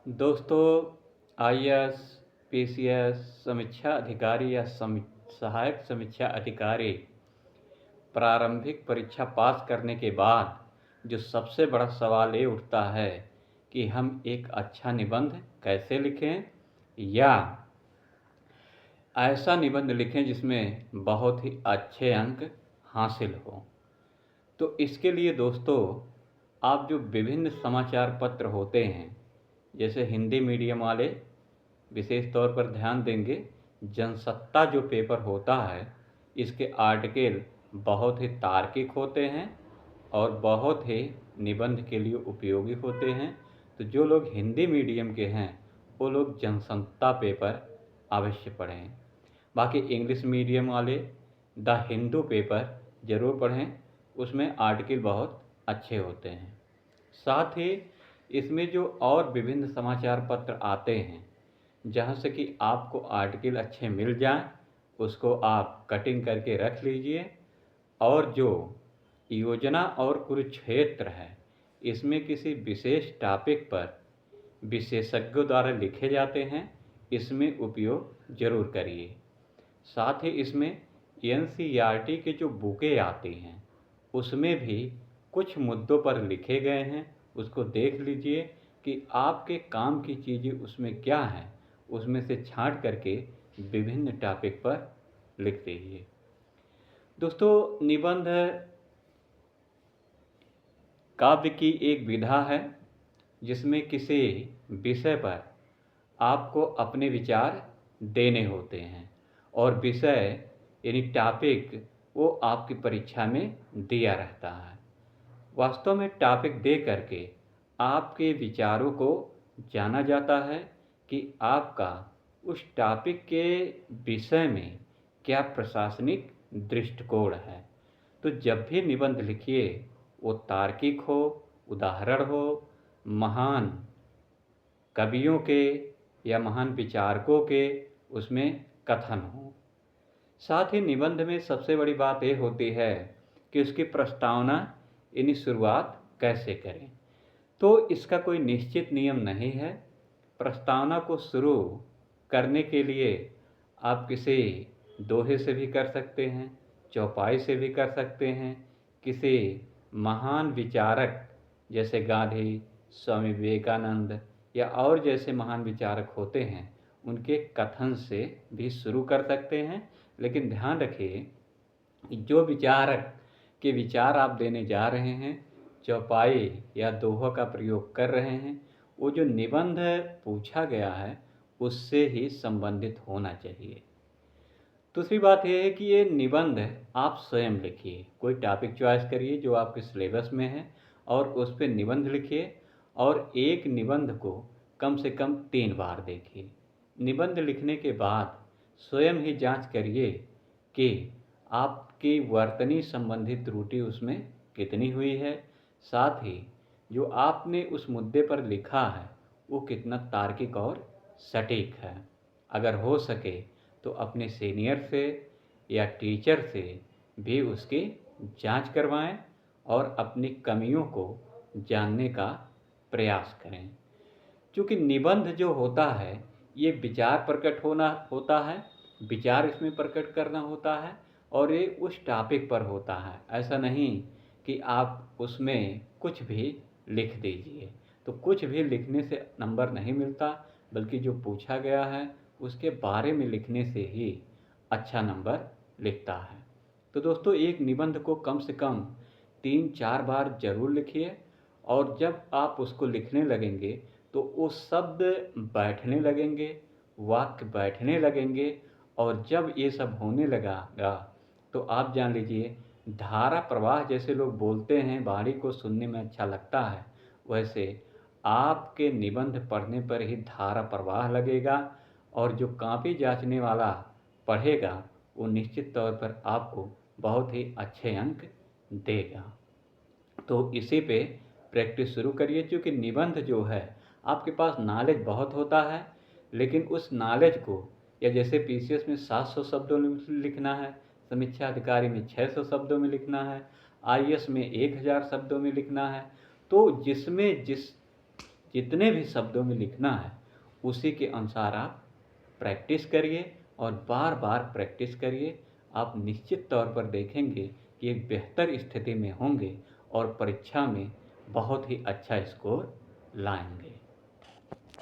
दोस्तों, IAS, PCS, समीक्षा अधिकारी या सहायक समीक्षा अधिकारी प्रारंभिक परीक्षा पास करने के बाद जो सबसे बड़ा सवाल ये उठता है कि हम एक अच्छा निबंध कैसे लिखें या ऐसा निबंध लिखें जिसमें बहुत ही अच्छे अंक हासिल हो। तो इसके लिए दोस्तों, आप जो विभिन्न समाचार पत्र होते हैं, जैसे हिंदी मीडियम वाले विशेष तौर पर ध्यान देंगे। जनसत्ता जो पेपर होता है, इसके आर्टिकल बहुत ही तार्किक होते हैं और बहुत ही निबंध के लिए उपयोगी होते हैं। तो जो लोग हिंदी मीडियम के हैं वो लोग जनसत्ता पेपर अवश्य पढ़ें। बाकी इंग्लिश मीडियम वाले द हिंदू पेपर ज़रूर पढ़ें, उसमें आर्टिकल बहुत अच्छे होते हैं। साथ ही इसमें जो और विभिन्न समाचार पत्र आते हैं जहाँ से कि आपको आर्टिकल अच्छे मिल जाएं, उसको आप कटिंग करके रख लीजिए। और जो योजना और कुरुक्षेत्र है, इसमें किसी विशेष टॉपिक पर विशेषज्ञों द्वारा लिखे जाते हैं, इसमें उपयोग जरूर करिए। साथ ही इसमें एनसीईआरटी के जो बुकें आती हैं उसमें भी कुछ मुद्दों पर लिखे गए हैं, उसको देख लीजिए कि आपके काम की चीज़ें उसमें क्या हैं, उसमें से छांट करके विभिन्न टॉपिक पर लिख दीजिए। दोस्तों, निबंध काव्य की एक विधा है जिसमें किसी विषय पर आपको अपने विचार देने होते हैं और विषय यानी टॉपिक वो आपकी परीक्षा में दिया रहता है। वास्तव में टॉपिक दे करके आपके विचारों को जाना जाता है कि आपका उस टॉपिक के विषय में क्या प्रशासनिक दृष्टिकोण है। तो जब भी निबंध लिखिए वो तार्किक हो, उदाहरण हो, महान कवियों के या महान विचारकों के उसमें कथन हो। साथ ही निबंध में सबसे बड़ी बात ये होती है कि उसकी प्रस्तावना यानी शुरुआत कैसे करें। तो इसका कोई निश्चित नियम नहीं है। प्रस्तावना को शुरू करने के लिए आप किसी दोहे से भी कर सकते हैं, चौपाई से भी कर सकते हैं, किसी महान विचारक जैसे गांधी, स्वामी विवेकानंद या और जैसे महान विचारक होते हैं उनके कथन से भी शुरू कर सकते हैं। लेकिन ध्यान रखिए कि जो विचारक के विचार आप देने जा रहे हैं, चौपाई या दोहा का प्रयोग कर रहे हैं, वो जो निबंध पूछा गया है उससे ही संबंधित होना चाहिए। दूसरी बात यह है कि ये निबंध आप स्वयं लिखिए, कोई टॉपिक चॉइस करिए जो आपके सिलेबस में है और उस पर निबंध लिखिए और एक निबंध को कम से कम 3 बार देखिए। निबंध लिखने के बाद स्वयं ही जांच करिए कि आपकी वर्तनी संबंधी त्रुटि उसमें कितनी हुई है। साथ ही जो आपने उस मुद्दे पर लिखा है वो कितना तार्किक और सटीक है। अगर हो सके तो अपने सीनियर से या टीचर से भी उसकी जांच करवाएं और अपनी कमियों को जानने का प्रयास करें। क्योंकि निबंध जो होता है ये विचार प्रकट होना होता है, विचार इसमें प्रकट करना होता है और ये उस टॉपिक पर होता है। ऐसा नहीं कि आप उसमें कुछ भी लिख दीजिए। तो कुछ भी लिखने से नंबर नहीं मिलता, बल्कि जो पूछा गया है उसके बारे में लिखने से ही अच्छा नंबर लिखता है। तो दोस्तों, एक निबंध को कम से कम 3-4 बार जरूर लिखिए और जब आप उसको लिखने लगेंगे तो वो शब्द बैठने लगेंगे, वाक्य बैठने लगेंगे और जब ये सब होने लगेगा तो आप जान लीजिए धारा प्रवाह जैसे लोग बोलते हैं, वाणी को सुनने में अच्छा लगता है, वैसे आपके निबंध पढ़ने पर ही धारा प्रवाह लगेगा और जो कॉपी जांचने वाला पढ़ेगा वो निश्चित तौर पर आपको बहुत ही अच्छे अंक देगा। तो इसी पे प्रैक्टिस शुरू करिए। क्योंकि निबंध जो है आपके पास नॉलेज बहुत होता है, लेकिन उस नॉलेज को या जैसे पीसीएस में 700 शब्दों में लिखना है, समीक्षा अधिकारी में 600 शब्दों में लिखना है, आईएएस में 1000 शब्दों में लिखना है। तो जिसमें जिस जितने भी शब्दों में लिखना है उसी के अनुसार आप प्रैक्टिस करिए और बार बार प्रैक्टिस करिए। आप निश्चित तौर पर देखेंगे कि एक बेहतर स्थिति में होंगे और परीक्षा में बहुत ही अच्छा स्कोर लाएंगे।